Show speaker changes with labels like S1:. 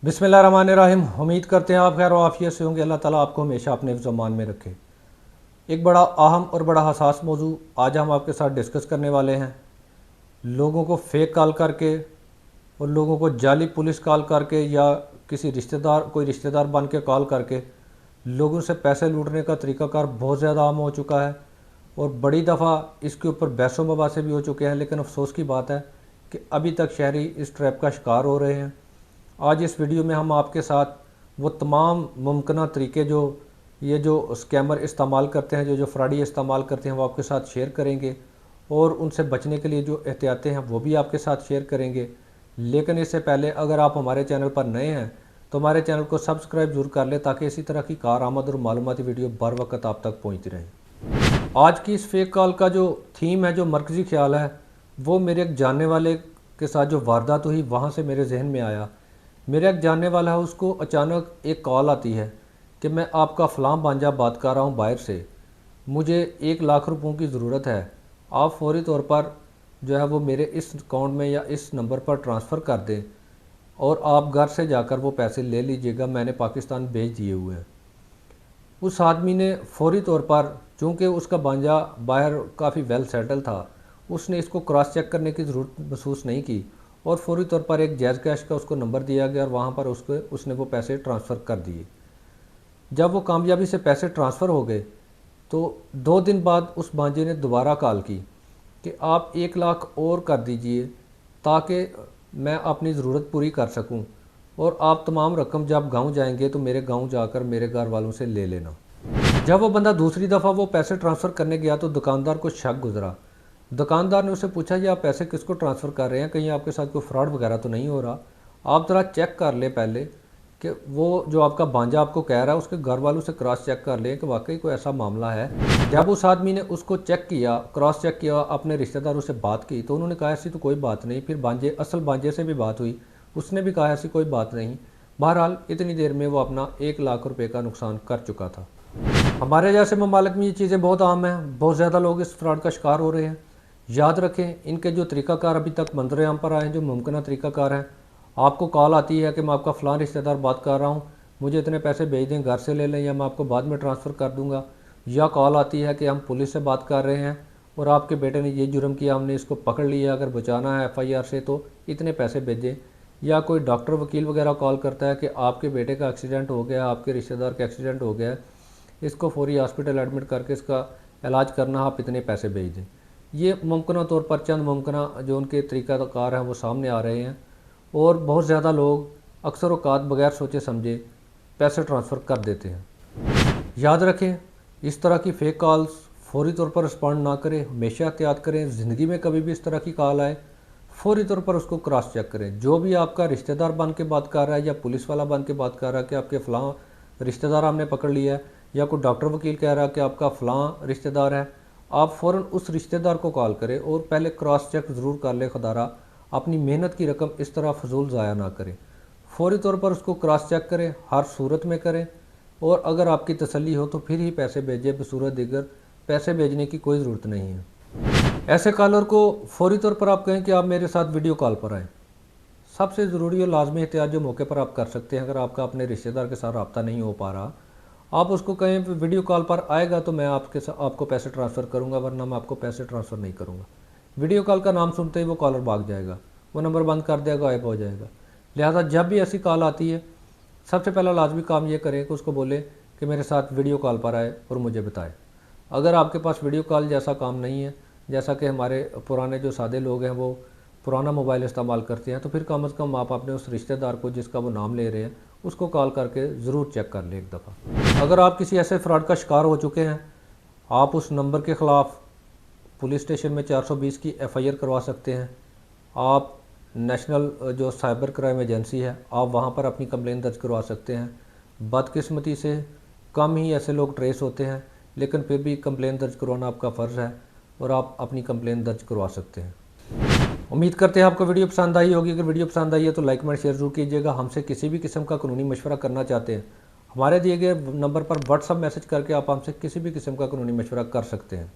S1: बिस्मिल्लाहिर्रहमानिर्रहीम। उम्मीद करते हैं आप खैर आफियत से होंगे। अल्लाह ताला आपको हमेशा अपने ज़मान में रखे। एक बड़ा अहम और बड़ा हसास मौजू आज हम आपके साथ डिस्कस करने वाले हैं। लोगों को फेक कॉल करके और लोगों को जाली पुलिस कॉल करके या किसी कोई रिश्तेदार बन के कॉल करके लोगों से पैसे लूटने का तरीक़ाकार बहुत ज़्यादा आम हो चुका है और बड़ी दफ़ा इसके ऊपर बहसों मबासे भी हो चुके हैं। लेकिन अफसोस की बात है कि अभी तक शहरी इस ट्रैप का शिकार हो रहे हैं। आज इस वीडियो में हम आपके साथ वो तमाम मुमकिन तरीके जो स्कैमर इस्तेमाल करते हैं, जो फ्रॉडी इस्तेमाल करते हैं, वो आपके साथ शेयर करेंगे और उनसे बचने के लिए जो एहतियातें हैं वो भी आपके साथ शेयर करेंगे। लेकिन इससे पहले अगर आप हमारे चैनल पर नए हैं तो हमारे चैनल को सब्सक्राइब जरूर कर लें ताकि इसी तरह की कारआमद और मालूमाती वीडियो बर वक्त आप तक पहुँचती रहें। आज की इस फेक कॉल का जो थीम है, जो मरकज़ी ख्याल है, वो मेरे एक जानने वाले के साथ जो वारदात हुई वहाँ से मेरे जहन में आया। मेरा एक जानने वाला है, उसको अचानक एक कॉल आती है कि मैं आपका फ़लाँ भांजा बात कर रहा हूँ बाहर से, मुझे 1 लाख रुपयों की ज़रूरत है, आप फौरी तौर पर जो है वो मेरे इस अकाउंट में या इस नंबर पर ट्रांसफ़र कर दें और आप घर से जाकर वो पैसे ले लीजिएगा, मैंने पाकिस्तान भेज दिए हुए हैं। उस आदमी ने फौरी तौर पर, चूँकि उसका भांजा बाहर काफ़ी वेल सेटल था, उसने इसको क्रॉस चेक करने की ज़रूरत महसूस नहीं की और फौरी तौर पर एक जैज़ कैश का उसको नंबर दिया गया और वहाँ पर उसने वो पैसे ट्रांसफ़र कर दिए। जब वो कामयाबी से पैसे ट्रांसफ़र हो गए तो 2 दिन बाद उस भांजे ने दोबारा कॉल की कि आप 1 लाख और कर दीजिए ताकि मैं अपनी ज़रूरत पूरी कर सकूं और आप तमाम रकम जब गांव जाएंगे तो मेरे गांव जाकर मेरे घर वालों से ले लेना। जब वो बंदा दूसरी दफ़ा वो पैसे ट्रांसफ़र करने गया तो दुकानदार को शक गुजरा। दुकानदार ने उससे पूछा कि आप पैसे किसको ट्रांसफ़र कर रहे हैं, कहीं आपके साथ कोई फ्रॉड वगैरह तो नहीं हो रहा, आप ज़रा चेक कर ले पहले कि वो जो आपका भांजा आपको कह रहा है उसके घर वालों से क्रॉस चेक कर लें कि वाकई कोई ऐसा मामला है। जब उस आदमी ने उसको चेक किया, क्रॉस चेक किया, अपने रिश्तेदारों से बात की तो उन्होंने कहा ऐसी तो कोई बात नहीं। फिर असल भांजे से भी बात हुई, उसने भी कहा ऐसी कोई बात नहीं। बहरहाल इतनी देर में वो अपना 1 लाख रुपये का नुकसान कर चुका था। हमारे जैसे ममालिक में ये चीज़ें बहुत आम हैं, बहुत ज़्यादा लोग इस फ्रॉड का शिकार हो रहे हैं। याद रखें, इनके जो तरीक़ाकार अभी तक मंजर आम पर आए हैं, जो मुमकिन तरीक़ाकार हैं, आपको कॉल आती है कि मैं आपका फ़लाँ रिश्तेदार बात कर रहा हूँ, मुझे इतने पैसे भेज दें, घर से ले लें या मैं आपको बाद में ट्रांसफ़र कर दूँगा। या कॉल आती है कि हम पुलिस से बात कर रहे हैं और आपके बेटे ने ये जुर्म किया, हमने इसको पकड़ लिया, अगर बचाना है FIR से तो इतने पैसे भेजें। या कोई डॉक्टर वकील वगैरह कॉल करता है कि आपके बेटे का एक्सीडेंट हो गया, आपके रिश्तेदार का एक्सीडेंट हो गया, इसको फौरी हॉस्पिटल एडमिट करके इसका इलाज करना, आप इतने पैसे भेज दें। ये मुमकिन तौर पर चंद मुमकिन जो उनके तरीक़ाकार हैं वो सामने आ रहे हैं और बहुत ज़्यादा लोग अक्सर औक़ात बग़ैर सोचे समझे पैसे ट्रांसफ़र कर देते हैं। याद रखें, इस तरह की फ़ेक कॉल्स फौरी तौर पर रिस्पॉन्ड ना करें, हमेशा एहतियात करें। ज़िंदगी में कभी भी इस तरह की कॉल आए फौरी तौर पर उसको क्रॉस चेक करें। जो भी आपका रिश्तेदार बन के बात कर रहा है या पुलिस वाला बन के बात कर रहा है कि आपके फ़लाँ रिश्तेदार हमने पकड़ लिया है, या कोई डॉक्टर वकील कह रहा है कि आपका फ़लाँ रिश्तेदार है, आप फ़ौरन उस रिश्तेदार को कॉल करें और पहले क्रॉस चेक ज़रूर कर ले। खुदारा अपनी मेहनत की रकम इस तरह फजूल ज़ाया ना करें, फौरी तौर पर उसको क्रॉस चेक करें, हर सूरत में करें और अगर आपकी तसल्ली हो तो फिर ही पैसे भेजें, बसूरत दीगर पैसे भेजने की कोई ज़रूरत नहीं है। ऐसे कॉलर को फौरी तौर पर आप कहें कि आप मेरे साथ वीडियो कॉल पर आएँ। सबसे ज़रूरी और लाजमी एहतियात जो मौके पर आप कर सकते हैं, अगर आपका अपने रिश्तेदार के साथ रब्ता नहीं हो पा रहा, आप उसको कहें वीडियो कॉल पर आएगा तो मैं आपको पैसे ट्रांसफ़र करूंगा, वरना मैं आपको पैसे ट्रांसफ़र नहीं करूंगा। वीडियो कॉल का नाम सुनते ही वो कॉलर भाग जाएगा, वो नंबर बंद कर देगा, गायब हो जाएगा। लिहाजा जब भी ऐसी कॉल आती है, सबसे पहला लाजमी काम ये करें कि उसको बोले कि मेरे साथ वीडियो कॉल पर आए और मुझे बताए। अगर आपके पास वीडियो कॉल जैसा काम नहीं है, जैसा कि हमारे पुराने जो सादे लोग हैं वो पुराना मोबाइल इस्तेमाल करते हैं, तो फिर कम अज़ कम आप अपने उस रिश्तेदार को जिसका वो नाम ले रहे हैं उसको कॉल करके ज़रूर चेक कर लें एक दफ़ा। अगर आप किसी ऐसे फ्रॉड का शिकार हो चुके हैं, आप उस नंबर के ख़िलाफ़ पुलिस स्टेशन में 420 की FIR करवा सकते हैं। आप नेशनल जो साइबर क्राइम एजेंसी है, आप वहाँ पर अपनी कंप्लेन दर्ज करवा सकते हैं। बदकिस्मती से कम ही ऐसे लोग ट्रेस होते हैं, लेकिन फिर भी कंप्लेन दर्ज करवाना आपका फ़र्ज़ है और आप अपनी कंप्लेन दर्ज करवा सकते हैं। उम्मीद करते हैं आपको वीडियो पसंद आई होगी। अगर वीडियो पसंद आई है तो लाइक कमेंट शेयर जरूर कीजिएगा। हमसे किसी भी किस्म का कानूनी मशवरा करना चाहते हैं, हमारे दिए गए नंबर पर व्हाट्सअप मैसेज करके आप हमसे किसी भी किस्म का कानूनी मशवरा कर सकते हैं।